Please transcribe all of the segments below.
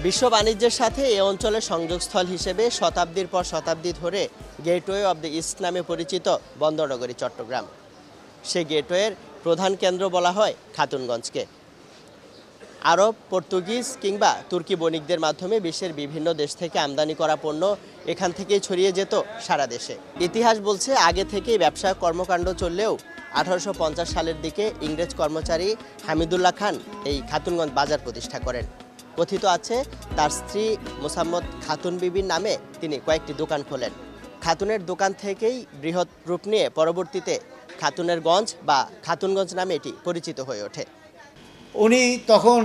বিশ্ব বাণিজ্যের সাথে এ অঞ্চলের সংযোগস্থল হিসেবে শতাব্দীর পর শতাব্দী ধরে গেটওয়ে অব দ্য ইস্ট নামে পরিচিত বন্দরনগরী চট্টগ্রাম। সে গেটওয়ের প্রধান কেন্দ্র বলা হয় খাতুনগঞ্জকে। আরব, পর্তুগিজ কিংবা তুর্কি বণিকদের মাধ্যমে বিশ্বের বিভিন্ন দেশ থেকে আমদানি করা পণ্য এখান থেকেই ছড়িয়ে যেত সারা দেশে। ইতিহাস বলছে আগে থেকেই ব্যবসা কর্মকাণ্ড চললেও 1850 সালের দিকে ইংরেজ কর্মচারী হামিদুল্লাহ খান এই খাতুনগঞ্জ বাজার প্রতিষ্ঠা করেন। কথিত আছে তার স্ত্রী মোসাম্মদ খাতুন বিবির নামে তিনি কয়েকটি দোকান খোলেন। খাতুনের দোকান থেকেই বৃহৎ রূপ নিয়ে পরবর্তীতে খাতুনের গঞ্জ বা খাতুনগঞ্জ নামে এটি পরিচিত হয়ে ওঠে। উনি তখন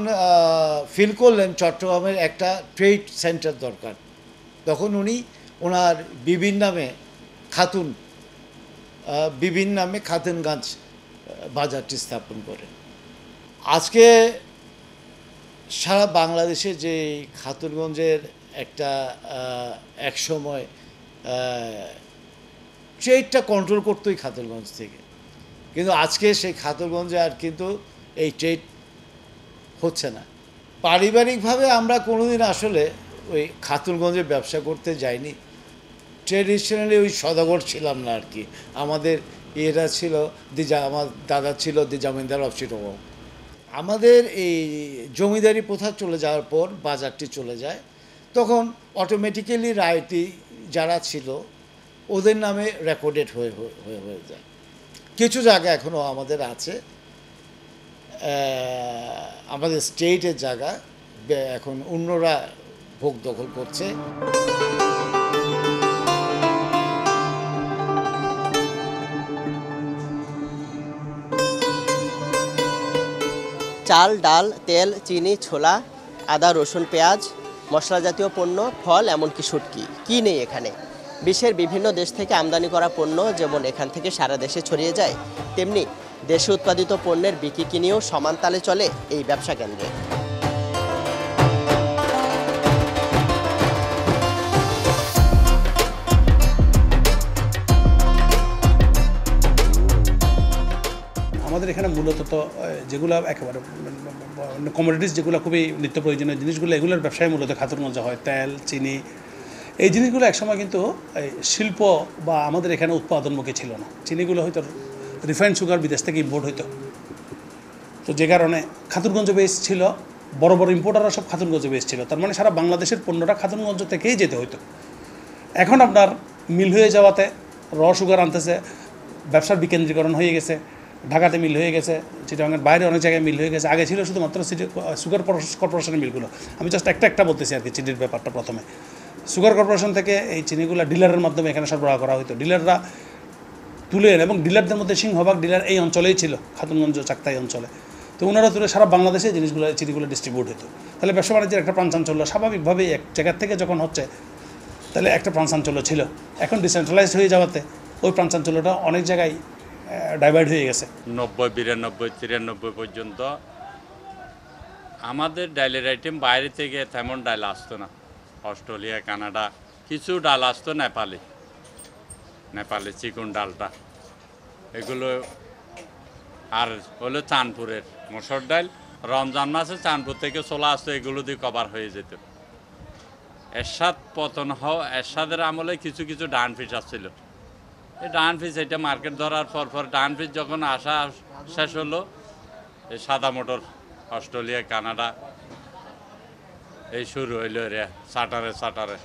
ফিল করলেন চট্টগ্রামের একটা ট্রেড সেন্টার দরকার। তখন উনি ওনার বিবির নামে খাতুনগঞ্জ বাজারটি স্থাপন করেন। আজকে সারা বাংলাদেশে যে খাতুনগঞ্জের একটা একসময় ট্রেডটা কন্ট্রোল করতোই খাতুনগঞ্জ থেকে, কিন্তু আজকে সেই খাতুনগঞ্জে আর কিন্তু এই ট্রেড হচ্ছে না। পারিবারিকভাবে আমরা কোনোদিন আসলে ওই খাতুনগঞ্জে ব্যবসা করতে যাইনি। ট্রেডিশনালি ওই সদাগর ছিলাম না আর কি। আমাদের এরা ছিল আমার দাদা ছিল জমিদার অফ চিটাগং। আমাদের এই জমিদারি প্রথা চলে যাওয়ার পর বাজারটি চলে যায়, তখন অটোমেটিক্যালি রায়টি যারা ছিল ওদের নামে রেকর্ডেড হয়ে যায়। কিছু জায়গা এখনও আমাদের আছে, আমাদের স্টেটের জায়গা এখন অন্যরা ভোগ দখল করছে। চাল, ডাল, তেল, চিনি, ছোলা, আদা, রসুন, পেঁয়াজ, মশলা জাতীয় পণ্য, ফল, এমনকি শুটকি কি নেই এখানে। বিশ্বের বিভিন্ন দেশ থেকে আমদানি করা পণ্য যেমন এখান থেকে সারা দেশে ছড়িয়ে যায়, তেমনি দেশে উৎপাদিত পণ্যের বিক্রি কিনেও সমান তালে চলে এই ব্যবসা কেন্দ্রে। আমাদের এখানে মূলত তো যেগুলো একেবারে কমোডিটিস, যেগুলো খুবই নিত্য প্রয়োজনীয় জিনিসগুলো, এগুলোর ব্যবসায় মূলত খাতুনগঞ্জ হয়। তেল, চিনি, এই জিনিসগুলো একসময় কিন্তু শিল্প বা আমাদের এখানে উৎপাদনমুখী ছিল না। চিনিগুলো হয়তো রিফাইন্ড সুগার বিদেশ থেকে ইম্পোর্ট হইতো, তো যে কারণে খাতুনগঞ্জ বেস ছিল। বড় বড় ইম্পোর্টাররা সব খাতুনগঞ্জ বেস ছিল। তার মানে সারা বাংলাদেশের পণ্যটা খাতুনগঞ্জ থেকেই যেতে হইতো। এখন আপনার মিল হয়ে যাওয়াতে সুগার আনতেছে, ব্যবসার বিকেন্দ্রীকরণ হয়ে গেছে। ঢাকাতে মিল হয়ে গেছে, চিটাগাংয়ের বাইরে অনেক জায়গায় মিল হয়ে গেছে। আগে ছিল শুধুমাত্র সুগার কর্পোরেশনের মিলগুলো। আমি জাস্ট একটা বলতেছি আর কি, চিনির ব্যাপারটা। প্রথমে সুগার কর্পোরেশন থেকে এই চিনিগুলো ডিলারের মাধ্যমে এখানে সরবরাহ করা হতো। ডিলাররা তুলে এনে, এবং ডিলারদের মধ্যে সিংহভাগ ডিলার এই অঞ্চলেই ছিল, খাতুনগঞ্জ চাকতাই অঞ্চলে। তো ওনারা তুলে সারা বাংলাদেশে চিনিগুলো ডিস্ট্রিবিউট হতো। তাহলে ব্যবসা বাণিজ্যের একটা প্রাণচাঞ্চল্য স্বাভাবিকভাবেই এক জায়গার থেকে যখন হচ্ছে, তাহলে একটা প্রাণচাঞ্চল্য ছিল। এখন ডিসেন্ট্রালাইজড হয়ে যাওয়াতে ওই প্রাণচাঞ্চল্যটা অনেক জায়গায় ডাইভার্ট হয়ে গেছে। 90, 92, 93 পর্যন্ত আমাদের ডাইলের আইটেম বাইরে থেকে তেমন ডাল আসতো না। অস্ট্রেলিয়া, কানাডা, কিছু ডাল আসতো নেপালে চিকন ডালটা, এগুলো। আর হলো চাঁদপুরের মসুর ডাল, রমজান মাসে চাঁদপুর থেকে চলে আসতো, এগুলো দিয়ে কভার হয়ে যেত। এরশাদ পতন এরশাদের আমলে কিছু কিছু ডান ফিস আসছিল। এই ডান ফিস এটা মার্কেট ধরার পর ডান ফিস যখন আসা শেষ হলো, এই সাদা মোটর অস্ট্রেলিয়া, কানাডা এই শুরু হইল রে সাটারে।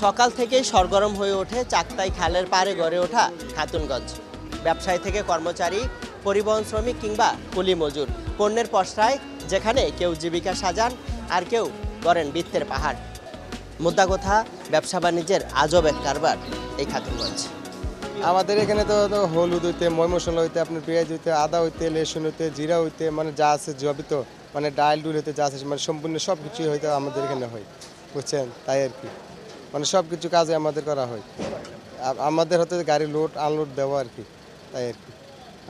সকাল থেকেই সরগরম হয়ে ওঠে চাকতাই খালের পাড়ে গড়ে ওঠা খাতুনগঞ্জ। ব্যবসায়ী থেকে কর্মচারী, পরিবহন শ্রমিক কিংবা কুলি মজুর, পণ্যের পসরায় যেখানে কেউ জীবিকা সাজান আর কেউ গড়েন বৃত্তের পাহাড়। মুদ্রা কথা, ব্যবসা বাণিজ্যের আজব এক কারবার এই খাতুনগঞ্জ। আমাদের এখানে তো হলুদ হইতে, ময় মশলা হইতে, আপনার পেঁয়াজ হইতে, আদা হইতে, লেসুন হইতে, জিরা হইতে, মানে যা আছে জবি তো, মানে ডাল ডুল হইতে যা আছে, মানে সম্পূর্ণ সব কিছুই হয়তো আমাদের এখানে হয়, বুঝছেন? তাই আর কি, মানে সব কিছু কাজে আমাদের করা হয়। আমাদের হয়তো গাড়ি লোড আনলোড দেওয়া আর কি, তাই আর কি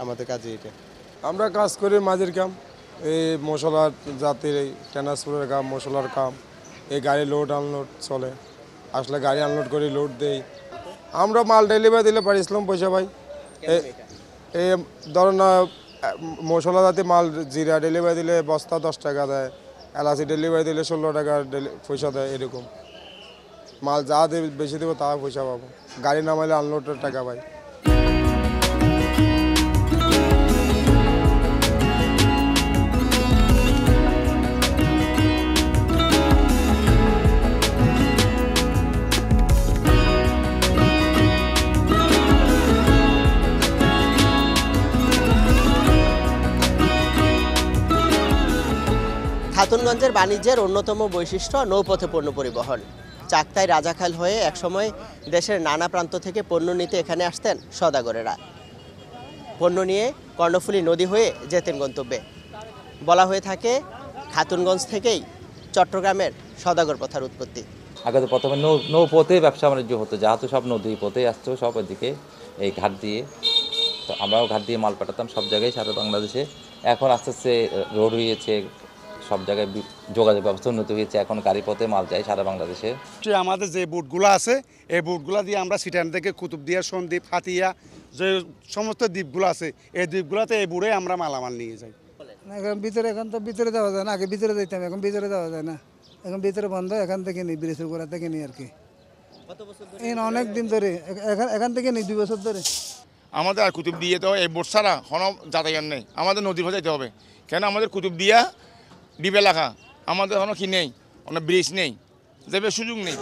আমাদের কাজে এটা। আমরা কাজ করি মাঝের কাম, এই মশলার জাতির এই ট্রান্সপোর্টের কাম, মশলার কাম, এই গাড়ি লোড আনলোড চলে। আসলে গাড়ি আনলোড করে লোড দেই। আমরা মাল ডেলিভারি দিলে পারিছিলাম পয়সা পাই, এই ধরুন না, মশলা জাতীয় মাল জিরা ডেলিভারি দিলে বস্তা 10 টাকা দেয়, এলাচি ডেলিভারি দিলে 16 টাকা পয়সা দেয়, এরকম মাল যা দেবে বেশি দেবো তা পয়সা পাবো, গাড়ি নামাইলে আনলোডের টাকা পাই। খাতুনগঞ্জের বাণিজ্যের অন্যতম বৈশিষ্ট্য নৌপথে পণ্য পরিবহন। চাকতাই রাজাখাল হয়ে একসময় দেশের নানা প্রান্ত থেকে পণ্য নিতে এখানে আসতেন সওদাগরেরা। পণ্য নিয়ে কর্ণফুলী নদী হয়ে যেতেন গন্তব্যে। বলা হয়ে থাকে খাতুনগঞ্জ থেকেই চট্টগ্রামের সওদাগর প্রথার উৎপত্তি। আগে তো প্রথমে নৌপথে ব্যবসা বাণিজ্য হতো, যা তো সব নদী পথে আসতো, সব ওইদিকে এই ঘাট দিয়ে। তো আমরাও ঘাট দিয়ে মাল পাঠাতাম সব জায়গায় সারা বাংলাদেশে। এখন আস্তে আস্তে রোড হয়েছে, সব জায়গায় যোগাযোগ ব্যবস্থা উন্নত হয়েছে, এখন গাড়ি পথে মাল যায় সারা বাংলাদেশে। আমাদের যে বুটগুলো আছে এই বুটগুলো দিয়ে আমরা সিটান থেকে কুতুবদিয়া, সন্দ্বীপ, হাতিয়া যে সমস্ত দ্বীপগুলো আছে এই দ্বীপগুলোতে এই বুড়ে আমরা মালামাল নিয়ে যাই। এখন তো ভিতরে যাওয়া যায় না, আগে ভিতরে যাইতাম, এখন ভিতরে যাওয়া যায় না, এখন ভিতরে বন্ধ, এখান থেকে নিই, ব্রিজের গোড়া থেকে নিই আর কি। অনেক দিন ধরে এখান থেকে নিই, 2 বছর ধরে। আমাদের আর কুতুবদিয়া তো এই বোট ছাড়া কোনো যাতায়াত নেই, আমাদের নদীর পথে যেতে হবে। কেন আমাদের কুতুবদিয়া দ্বীপ এলাকা, আমাদের কোনো কি নেই, কোনো ব্রিজ নেই, যাবে সুযোগ নেই।